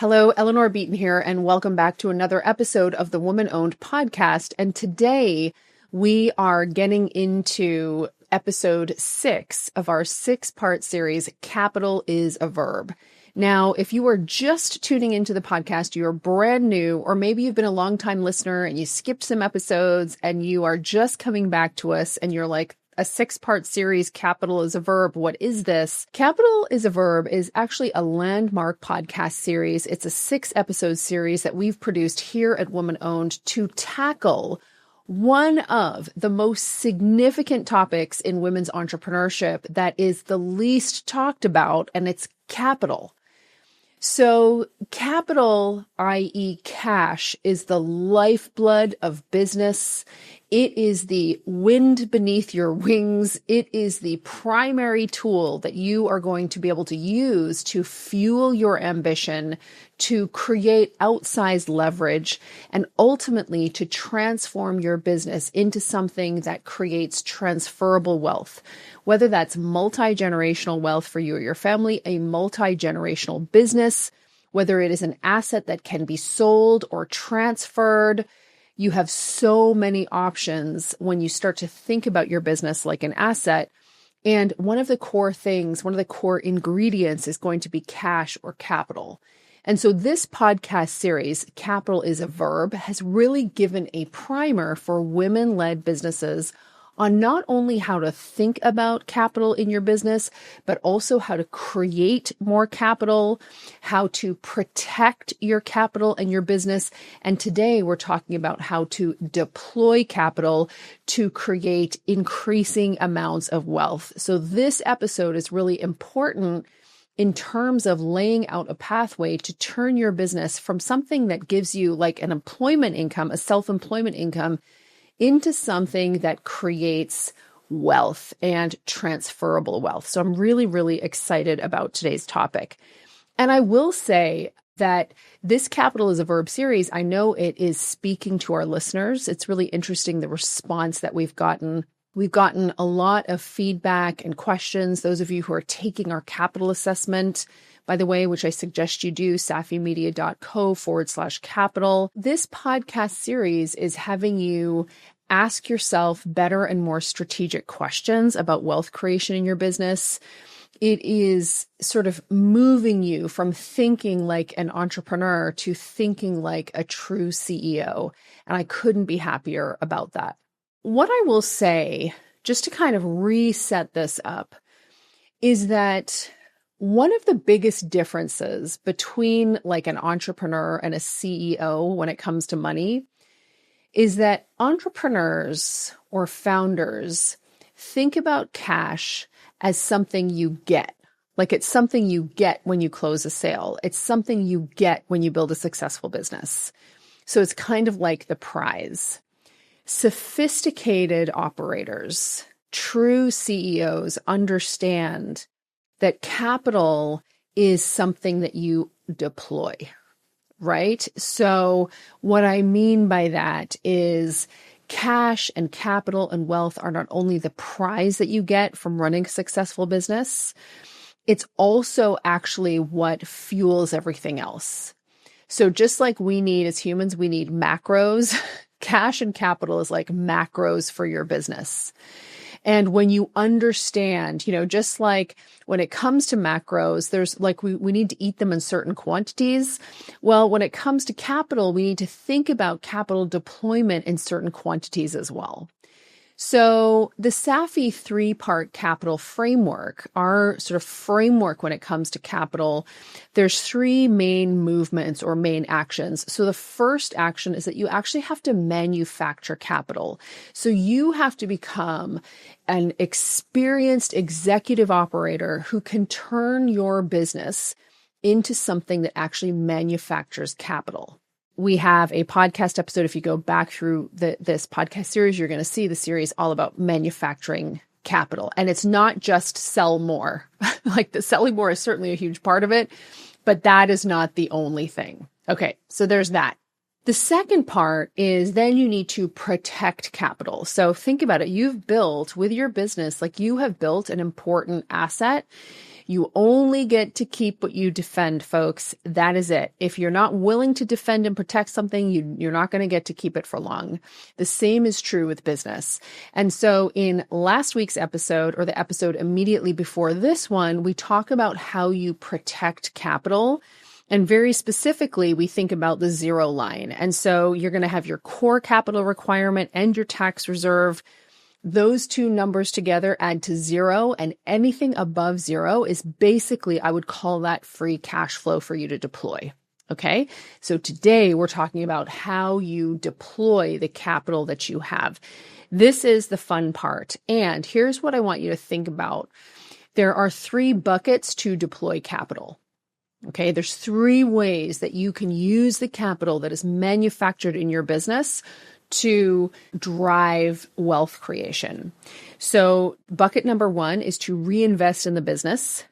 Hello, Eleanor Beaton here, and welcome back to another episode of the Woman-Owned Podcast. And today we are getting into episode 6 of our 6-part series, Capital is a Verb. Now, if you are just tuning into the podcast, you're brand new, or maybe you've been a long-time listener and you skipped some episodes and you are just coming back to us and you're like, a 6-part series, Capital is a Verb. What is this? Capital is a Verb is actually a landmark podcast series. It's a 6-episode series that we've produced here at Woman Owned to tackle one of the most significant topics in women's entrepreneurship that is the least talked about, and it's capital. So capital, i.e. cash, is the lifeblood of business. It is the wind beneath your wings. It is the primary tool that you are going to be able to use to fuel your ambition, to create outsized leverage, and ultimately to transform your business into something that creates transferable wealth. Whether that's multi-generational wealth for you or your family, a multi-generational business, whether it is an asset that can be sold or transferred. You have so many options when you start to think about your business like an asset. And one of the core ingredients is going to be cash or capital. And so this podcast series, Capital is a Verb, has really given a primer for women-led businesses on not only how to think about capital in your business, but also how to create more capital, how to protect your capital and your business. And today we're talking about how to deploy capital to create increasing amounts of wealth. So this episode is really important in terms of laying out a pathway to turn your business from something that gives you like an employment income, a self-employment income, into something that creates wealth and transferable wealth. So I'm really, really excited about today's topic. And I will say that this Capital is a Verb series, I know it is speaking to our listeners. It's really interesting, the response that we've gotten. We've gotten a lot of feedback and questions. Those of you who are taking our capital assessment, by the way, which I suggest you do, safimedia.co/capital. This podcast series is having you ask yourself better and more strategic questions about wealth creation in your business. It is sort of moving you from thinking like an entrepreneur to thinking like a true CEO. And I couldn't be happier about that. What I will say, just to kind of reset this up, is that one of the biggest differences between like an entrepreneur and a CEO when it comes to money is that entrepreneurs or founders think about cash as something you get. Like it's something you get when you close a sale. It's something you get when you build a successful business. So it's kind of like the prize. Sophisticated operators, true CEOs understand that capital is something that you deploy, right? So what I mean by that is cash and capital and wealth are not only the prize that you get from running a successful business, it's also actually what fuels everything else. So just like we need, as humans, we need macros, cash and capital is like macros for your business. And when you understand, just like when it comes to macros, there's like, we need to eat them in certain quantities. Well, when it comes to capital, we need to think about capital deployment in certain quantities as well. So the SAFI 3-part capital framework, our sort of framework when it comes to capital, there's 3 main movements or main actions. So the first action is that you actually have to manufacture capital. So you have to become an experienced executive operator who can turn your business into something that actually manufactures capital. We have a podcast episode. If you go back through this podcast series, you're going to see the series all about manufacturing capital. And it's not just sell more. Like the selling more is certainly a huge part of it, but that is not the only thing. Okay, so there's that. The second part is then you need to protect capital. So think about it. You've built with your business, like you have built an important asset. You only get to keep what you defend, folks. That is it. If you're not willing to defend and protect something, you're not going to get to keep it for long. The same is true with business. And so in last week's episode, or the episode immediately before this one, we talk about how you protect capital. And very specifically, we think about the zero line. And so you're going to have your core capital requirement and your tax reserve. Those two numbers together add to zero, and anything above zero is basically, I would call that free cash flow for you to deploy. Okay. So today we're talking about how you deploy the capital that you have. This is the fun part. And here's what I want you to think about. There are 3 buckets to deploy capital. Okay. There's 3 ways that you can use the capital that is manufactured in your business to drive wealth creation. So bucket number 1 is to reinvest in the business.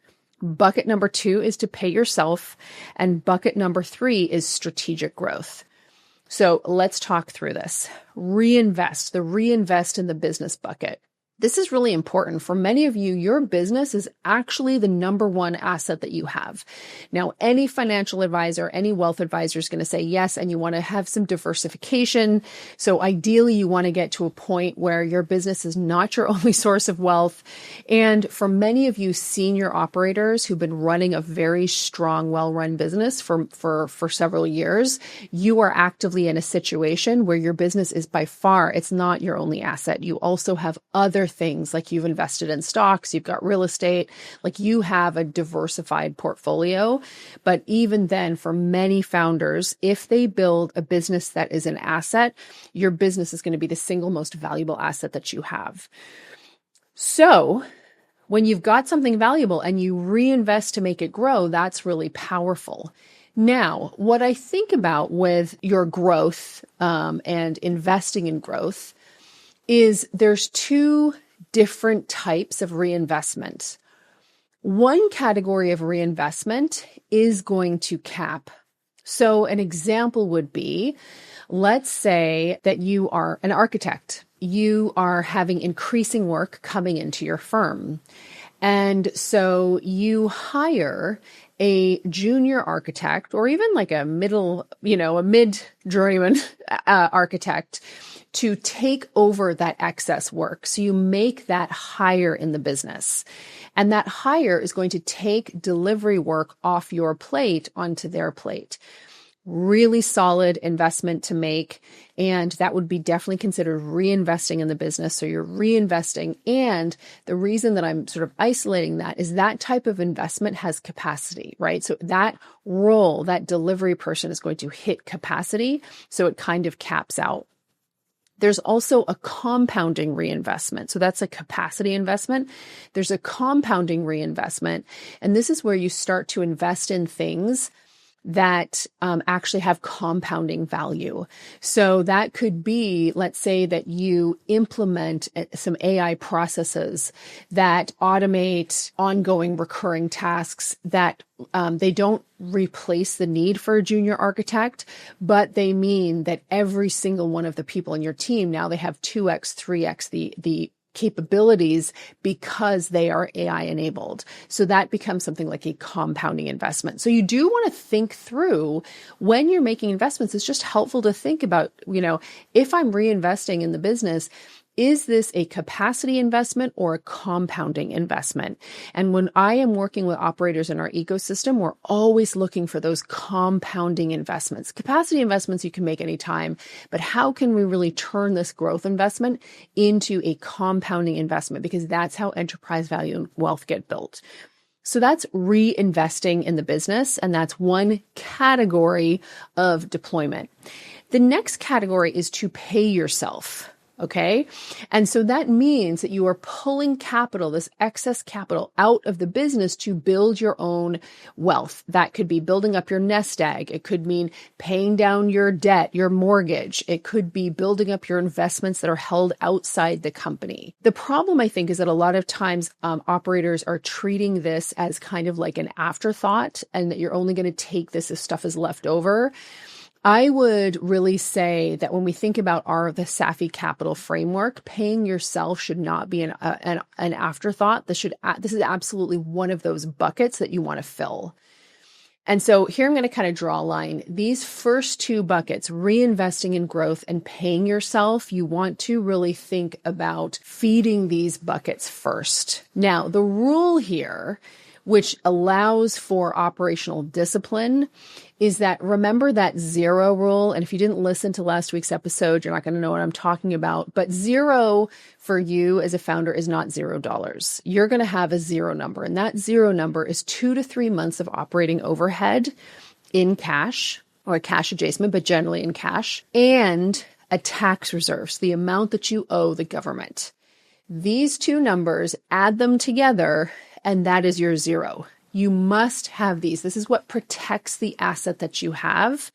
Bucket number 2 is to pay yourself. And bucket number 3 is strategic growth. So let's talk through this. Reinvest in the business bucket. This is really important. For many of you, your business is actually the number 1 asset that you have. Now, any financial advisor, any wealth advisor is going to say yes, and you want to have some diversification. So ideally, you want to get to a point where your business is not your only source of wealth. And for many of you senior operators who've been running a very strong, well-run business for several years, you are actively in a situation where your business is by far, it's not your only asset. You also have other things, like you've invested in stocks, you've got real estate, like you have a diversified portfolio. But even then, for many founders, if they build a business that is an asset, your business is going to be the single most valuable asset that you have. So when you've got something valuable and you reinvest to make it grow, that's really powerful. Now, what I think about with your growth and investing in growth is there's 2 different types of reinvestment. One category of reinvestment is going to cap. So an example would be, let's say that you are an architect. You are having increasing work coming into your firm. And so you hire a junior architect, or even like a mid journeyman architect, to take over that excess work. So you make that hire in the business. And that hire is going to take delivery work off your plate onto their plate. Really solid investment to make. And that would be definitely considered reinvesting in the business. So you're reinvesting. And the reason that I'm sort of isolating that is that type of investment has capacity, right? So that role, that delivery person is going to hit capacity. So it kind of caps out. There's also a compounding reinvestment. So that's a capacity investment. There's a compounding reinvestment. And this is where you start to invest in things that actually have compounding value. So that could be, let's say that you implement some AI processes that automate ongoing recurring tasks that they don't replace the need for a junior architect, but they mean that every single one of the people in your team, now they have 2x, 3x the capabilities because they are AI enabled. So that becomes something like a compounding investment. So you do want to think through when you're making investments. It's just helpful to think about, if I'm reinvesting in the business, is this a capacity investment or a compounding investment? And when I am working with operators in our ecosystem, we're always looking for those compounding investments. Capacity investments you can make anytime, but how can we really turn this growth investment into a compounding investment? Because that's how enterprise value and wealth get built. So that's reinvesting in the business, and that's one category of deployment. The next category is to pay yourself. Okay. And so that means that you are pulling capital, this excess capital, out of the business to build your own wealth. That could be building up your nest egg. It could mean paying down your debt, your mortgage. It could be building up your investments that are held outside the company. The problem, I think, is that a lot of times operators are treating this as kind of like an afterthought, and that you're only going to take this if stuff is left over. I would really say that when we think about the Safi Capital framework, paying yourself should not be an afterthought. This is absolutely one of those buckets that you want to fill. And so here I'm going to kind of draw a line. These first two buckets, reinvesting in growth and paying yourself, you want to really think about feeding these buckets first. Now, the rule here, which allows for operational discipline, is that remember that zero rule. And if you didn't listen to last week's episode, you're not going to know what I'm talking about. But zero for you as a founder is not $0. You're going to have a zero number. And that zero number is 2 to 3 months of operating overhead in cash or a cash adjustment, but generally in cash, and a tax reserve, so the amount that you owe the government. These two numbers, add them together, and that is your zero. You must have these. This is what protects the asset that you have.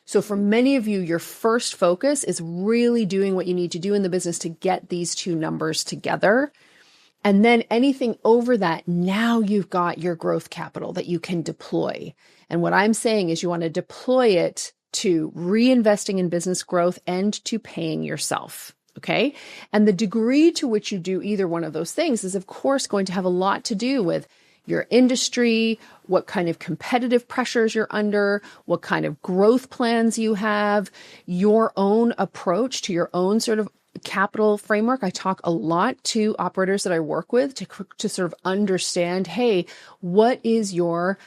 So for many of you, your first focus is really doing what you need to do in the business to get these two numbers together. And then anything over that, now you've got your growth capital that you can deploy. And what I'm saying is you want to deploy it to reinvesting in business growth and to paying yourself. Okay. And the degree to which you do either one of those things is, of course, going to have a lot to do with your industry, what kind of competitive pressures you're under, what kind of growth plans you have, your own approach to your own sort of capital framework. I talk a lot to operators that I work with to sort of understand, hey, what is your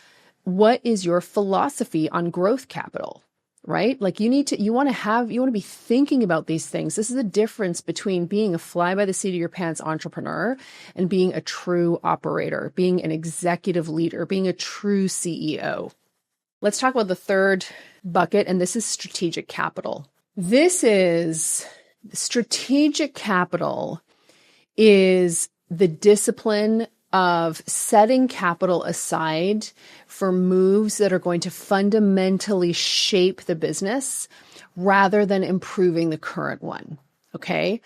philosophy on growth capital? Right? Like you want to be thinking about these things. This is the difference between being a fly by the seat of your pants entrepreneur and being a true operator, being an executive leader, being a true CEO. Let's talk about the third bucket, and this is strategic capital. Strategic capital is the discipline of setting capital aside for moves that are going to fundamentally shape the business rather than improving the current one. Okay.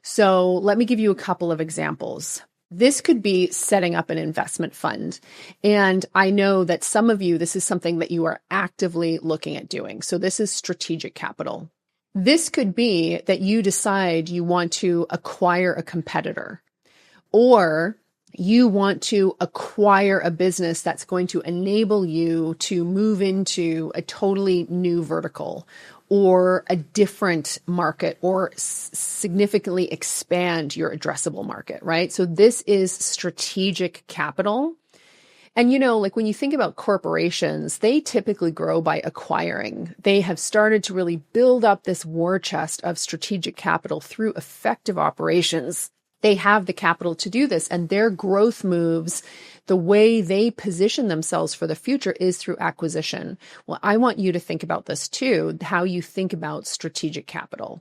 So let me give you a couple of examples. This could be setting up an investment fund. And I know that some of you, this is something that you are actively looking at doing. So this is strategic capital. This could be that you decide you want to acquire a competitor, or you want to acquire a business that's going to enable you to move into a totally new vertical or a different market or significantly expand your addressable market, right? So this is strategic capital. And, like when you think about corporations, they typically grow by acquiring. They have started to really build up this war chest of strategic capital through effective operations. They have the capital to do this, and their growth moves, the way they position themselves for the future is through acquisition. Well, I want you to think about this too, how you think about strategic capital.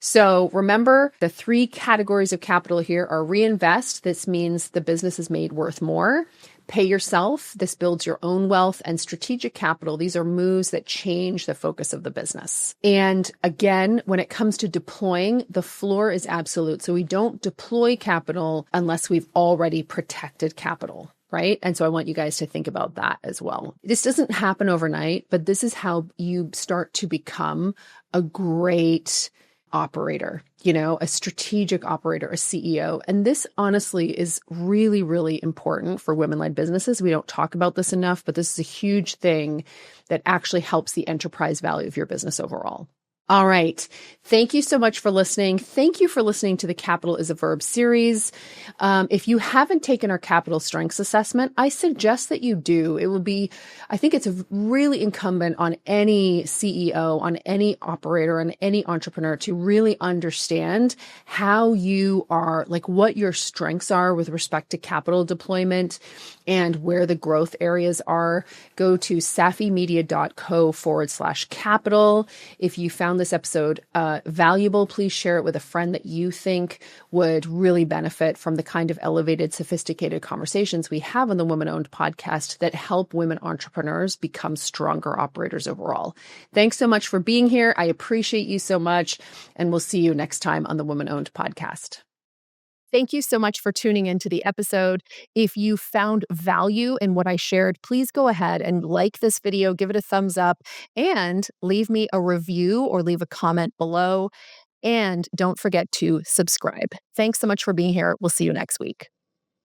So remember, the 3 categories of capital here are reinvest. This means the business is made worth more. Pay yourself. This builds your own wealth. And strategic capital. These are moves that change the focus of the business. And again, when it comes to deploying, the floor is absolute. So we don't deploy capital unless we've already protected capital, right? And so I want you guys to think about that as well. This doesn't happen overnight, but this is how you start to become a great operator, a strategic operator, a CEO. And this honestly is really, really important for women-led businesses. We don't talk about this enough, but this is a huge thing that actually helps the enterprise value of your business overall. All right. Thank you so much for listening. Thank you for listening to the Capital is a Verb series. If you haven't taken our capital strengths assessment, I suggest that you do. I think it's really incumbent on any CEO, on any operator, on any entrepreneur to really understand how you are, like what your strengths are with respect to capital deployment and where the growth areas are. Go to safimedia.co/capital. If you found this episode valuable, please share it with a friend that you think would really benefit from the kind of elevated, sophisticated conversations we have on the Woman-Owned podcast that help women entrepreneurs become stronger operators overall. Thanks so much for being here. I appreciate you so much, and we'll see you next time on the Woman-Owned podcast. Thank you so much for tuning into the episode. If you found value in what I shared, please go ahead and like this video, give it a thumbs up, and leave me a review or leave a comment below. And don't forget to subscribe. Thanks so much for being here. We'll see you next week.